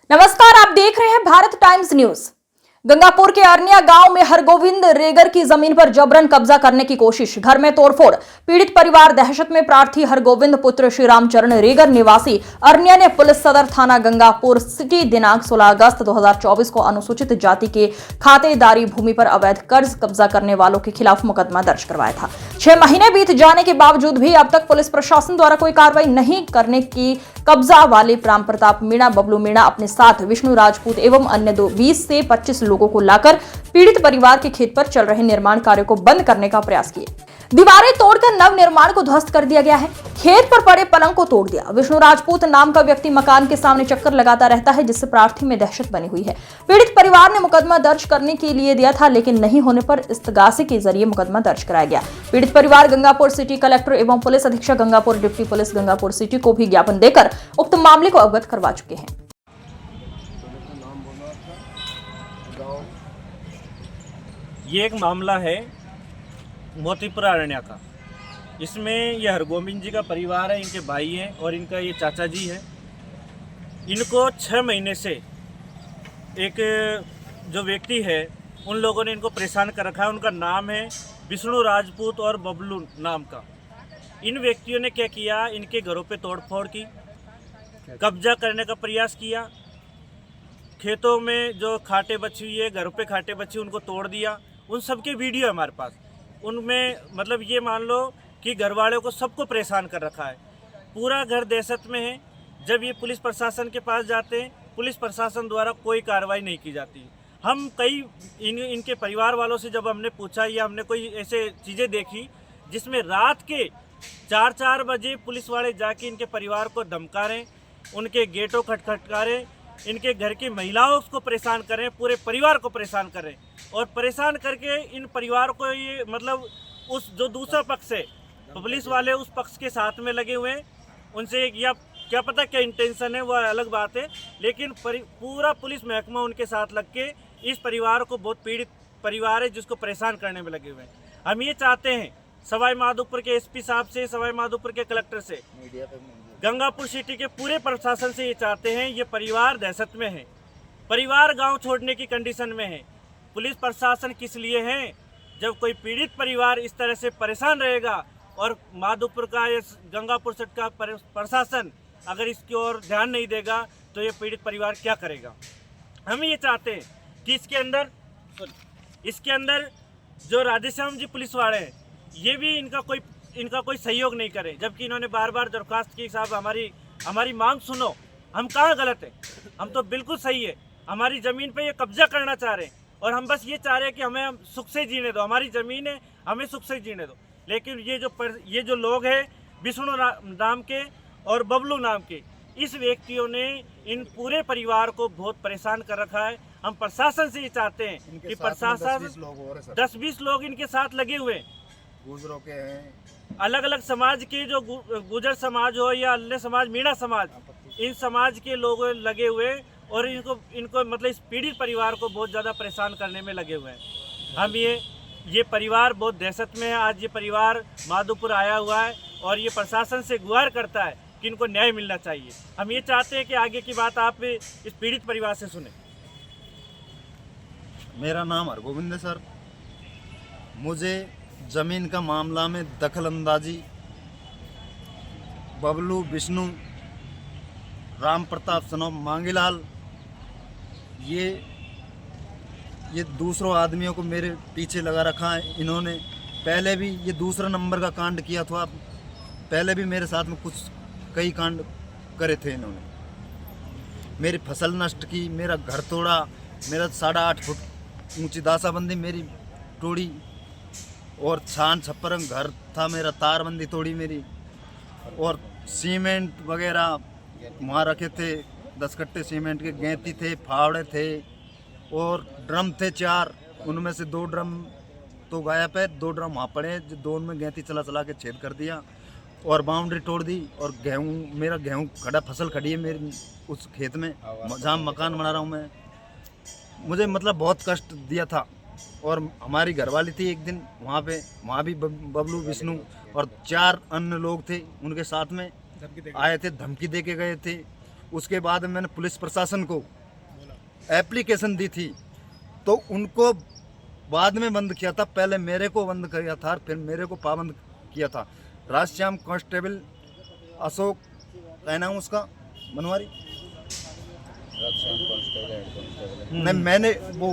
नमस्कार, आप देख रहे हैं भारत टाइम्स न्यूज। गंगापुर के अरनिया गांव में हरगोविंद रेगर की जमीन पर जबरन कब्जा करने की कोशिश, घर में तोड़फोड़, पीड़ित परिवार दहशत में। प्रार्थी हरगोविंद पुत्र श्री रामचरण रेगर निवासी अरनिया ने पुलिस सदर थाना गंगापुर सिटी दिनांक 16 अगस्त 2024 को अनुसूचित जाति के खातेदारी भूमि पर अवैध कर्ज कब्जा करने वालों के खिलाफ मुकदमा दर्ज करवाया था। 6 महीने बीत जाने के बावजूद भी अब तक पुलिस प्रशासन द्वारा कोई कार्रवाई नहीं करने की कब्जा वाले राम प्रताप मीणा, बबलू मीणा अपने साथ विष्णु राजपूत एवं अन्य 20 से 25 लोगों को लाकर पीड़ित परिवार के खेत पर चल रहे निर्माण कार्य को बंद करने का प्रयास किए। दीवारें तोड़कर नव निर्माण को ध्वस्त कर दिया गया है। खेत पर पड़े पलंग को तोड़ दिया। विष्णु राजपूत नाम का व्यक्ति मकान के सामने चक्कर लगाता रहता है, जिससे प्रार्थी में दहशत बनी हुई है। पीड़ित परिवार ने मुकदमा दर्ज करने के लिए दिया था, लेकिन नहीं होने पर इस्तगासे के जरिए मुकदमा दर्ज कराया गया। पीड़ित परिवार गंगापुर सिटी कलेक्टर एवं पुलिस अधीक्षक Gangapur, deputy police Gangapur city को भी ज्ञापन देकर उक्त मामले को अवगत करवा चुके हैं। ये एक मामला है मोतीपुरा अरण्या का। इसमें ये हरगोविंद जी का परिवार है, इनके भाई हैं और इनका ये चाचा जी है। इनको 6 महीने से एक जो व्यक्ति है उन लोगों ने इनको परेशान कर रखा है। उनका नाम है विष्णु राजपूत और बबलू नाम का। इन व्यक्तियों ने क्या किया, इनके घरों पे तोड़फोड़ की, कब्जा करने का प्रयास किया। खेतों में जो खाटे बची हुई है, घरों पे खाटे बची, उनको तोड़ दिया। उन सब के वीडियो हमारे पास। उनमें मतलब ये मान लो कि घर वालों को सबको परेशान कर रखा है। पूरा घर दहशत में है। जब ये पुलिस प्रशासन के पास जाते हैं, पुलिस प्रशासन द्वारा कोई कार्रवाई नहीं की जाती। हम कई इनके परिवार वालों से जब हमने पूछा या हमने कोई ऐसे चीज़ें देखी जिसमें रात के 4-4 बजे पुलिस वाले जाके इनके परिवार को धमका रहे, उनके गेटों खटखटा रहे, इनके घर की महिलाओं को परेशान करें, पूरे परिवार को परेशान करें और परेशान करके इन परिवार को ये मतलब उस जो दूसरा पक्ष है, पुलिस वाले उस पक्ष के साथ में लगे हुए हैं। उनसे या क्या पता क्या इंटेंशन है, वह अलग बात है, लेकिन पूरा पुलिस महकमा उनके साथ लग के इस परिवार को, बहुत पीड़ित परिवार है जिसको परेशान करने में लगे हुए हैं। हम ये चाहते हैं सवाई माधोपुर के एसपी साहब से, सवाई माधोपुर के कलेक्टर से, गंगापुर सिटी के पूरे प्रशासन से ये चाहते हैं, ये परिवार दहशत में है, परिवार गांव छोड़ने की कंडीशन में है। पुलिस प्रशासन किस लिए है? जब कोई पीड़ित परिवार इस तरह से परेशान रहेगा और माधोपुर का या गंगापुर सिटी का प्रशासन अगर इसकी ओर ध्यान नहीं देगा तो ये पीड़ित परिवार क्या करेगा? हम ये चाहते हैं कि इसके अंदर जो राधेश्याम जी पुलिस वाले हैं, ये भी इनका कोई सहयोग नहीं करे, जबकि इन्होंने बार बार दरख्वास्त की, साहब हमारी मांग सुनो, हम कहाँ गलत है? हम तो बिल्कुल सही है। हमारी ज़मीन पे ये कब्जा करना चाह रहे हैं और हम बस ये चाह रहे हैं कि हमें सुख से जीने दो, हमारी ज़मीन है, हमें सुख से जीने दो। लेकिन ये जो लोग हैं विष्णु नाम के और बबलू नाम के, इस व्यक्तियों ने इन पूरे परिवार को बहुत परेशान कर रखा है। हम प्रशासन से ये चाहते हैं कि प्रशासन 10-20 लोग इनके साथ लगे हुए हैं, गुजरों के हैं, अलग अलग समाज के, जो गुजर समाज हो या अन्य समाज, मीणा समाज, इन समाज के लोग लगे हुए और इनको मतलब इस पीड़ित परिवार को बहुत ज़्यादा परेशान करने में लगे हुए हैं। हम ये परिवार बहुत दहशत में है। आज ये परिवार माधोपुर आया हुआ है और ये प्रशासन से गुहार करता है कि इनको न्याय मिलना चाहिए। हम ये चाहते हैं कि आगे की बात आप इस पीड़ित परिवार से सुने। मेरा नाम हरगोविंद है सर। मुझे ज़मीन का मामला में दखल अंदाजी बबलू, विष्णु, राम प्रताप सनो मांगीलाल, ये दूसरों आदमियों को मेरे पीछे लगा रखा है। इन्होंने पहले भी ये दूसरा नंबर का कांड किया था, पहले भी मेरे साथ में कई कांड करे थे। इन्होंने मेरी फसल नष्ट की, मेरा घर तोड़ा, मेरा 8.5 फुट ऊंची दासाबंदी मेरी तोड़ी और छान छप्पर घर था मेरा, तारबंदी तोड़ी मेरी, और सीमेंट वगैरह वहाँ रखे थे, 10 कट्टे सीमेंट के, गैंती थे, फावड़े थे और ड्रम थे 4, उनमें से 2 ड्रम तो गायब है, 2 ड्रम वहाँ पड़े, जो 2 में गैंती चला के छेद कर दिया और बाउंड्री तोड़ दी। और मेरा गेहूँ खड़ा फसल खड़ी है मेरी उस खेत में जहाँ मकान बना रहा हूँ मैं। मुझे मतलब बहुत कष्ट दिया था। और हमारी घरवाली थी एक दिन वहाँ भी बबलू, विष्णु और 4 अन्य लोग थे उनके साथ में आए थे, धमकी दे के गए थे। उसके बाद मैंने पुलिस प्रशासन को एप्लीकेशन दी थी, तो उनको बाद में बंद किया था। पहले मेरे को बंद किया था, फिर मेरे को पाबंद किया था। राजश्याम कांस्टेबल अशोक, क्या नाम उसका, बनवारी, नहीं मैंने वो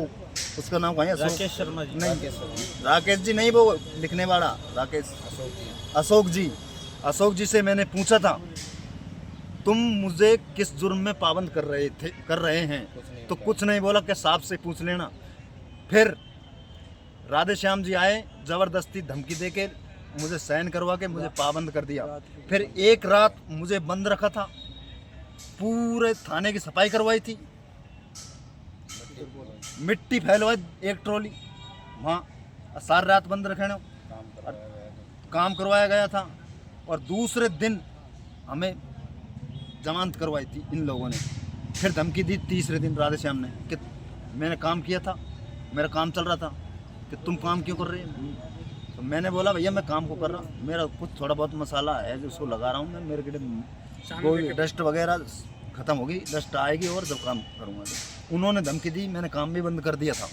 उसका नाम कहा है, राकेश शर्मा जी, नहीं राकेश जी नहीं, वो लिखने वाला राकेश, अशोक जी से मैंने पूछा था तुम मुझे किस जुर्म में पाबंद कर रहे हैं, तो कुछ नहीं बोला कि साहब से पूछ लेना। फिर राधेश्याम जी आए, जबरदस्ती धमकी देके मुझे साइन करवा के मुझे पाबंद कर दिया। फिर एक रात मुझे बंद रखा था, पूरे थाने की सफाई करवाई थी, मिट्टी फैलवाई एक ट्रॉली, वहाँ सारी रात बंद रखने काम करवाया गया था। और दूसरे दिन हमें जमानत करवाई थी इन लोगों ने। फिर धमकी दी तीसरे दिन राधेश्याम ने कि मैंने काम किया था, मेरा काम चल रहा था, कि तुम काम क्यों कर रहे हैं। तो मैंने बोला भैया मैं काम को कर रहा हूँ, मेरा कुछ थोड़ा बहुत मसाला है जो उसको लगा रहा हूँ मैं, मेरे कोई डस्ट वगैरह ख़त्म होगी, डस्ट आएगी और जब काम करूँगा। तो उन्होंने धमकी दी, मैंने काम भी बंद कर दिया था।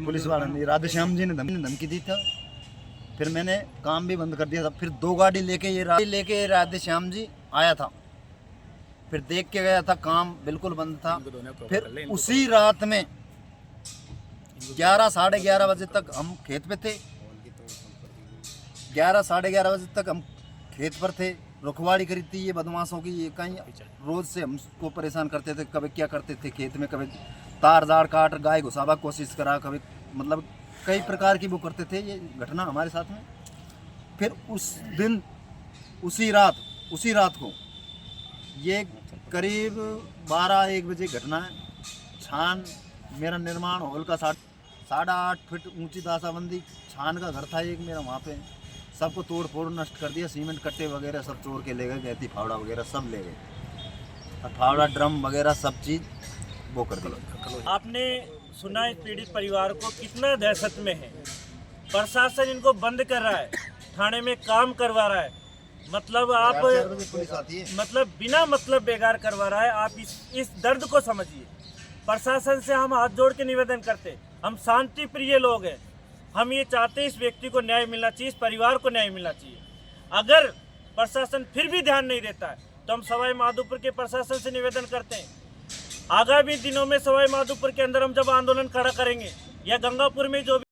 पुलिस वाले ने, राधेश्याम जी ने धमकी दी था, फिर मैंने काम भी बंद कर दिया था। फिर 2 गाड़ी लेके राधेश्याम जी आया था, फिर देख के गया था, काम बिल्कुल बंद था। फिर उसी रात में 11 साढ़े 11 बजे तक हम खेत पे थे, 11 साढ़े 11 बजे तक हम खेत पर थे। रुखवाड़ी करी थी ये बदमाशों की, ये कहीं रोज से हमको परेशान करते थे। कभी क्या करते थे खेत में, कभी तार दार काट, गाय घुसावा कोशिश करा, कभी मतलब कई प्रकार की वो करते थे। ये घटना हमारे साथ में। फिर उस दिन उसी रात को ये करीब 12-1 बजे घटना है। छान, मेरा निर्माण हॉल का 8.5 फीट ऊंची दासाबंदी छान का घर था एक मेरा, वहाँ पे सबको तोड़ फोड़ नष्ट कर दिया। सीमेंट कट्टे वगैरह सब चोर के ले गए, गहती फावड़ा वगैरह सब ले गए, फावड़ा ड्रम वगैरह सब चीज़ वो कर दिया। आपने सुना इस पीड़ित परिवार को कितना दहशत में है। प्रशासन इनको बंद कर रहा है, थाने में काम करवा रहा है, मतलब आप पुलिस आती है, मतलब बिना मतलब बेकार करवा रहा है। आप इस दर्द को समझिए। प्रशासन से हम हाथ जोड़ के निवेदन करते, हम शांति प्रिय लोग हैं, हम ये चाहते हैं इस व्यक्ति को न्याय मिलना चाहिए, इस परिवार को न्याय मिलना चाहिए। अगर प्रशासन फिर भी ध्यान नहीं देता है तो हम सवाई माधोपुर के प्रशासन से निवेदन करते हैं, आगामी दिनों में सवाई माधोपुर के अंदर हम जब आंदोलन खड़ा करेंगे या गंगापुर में जो भी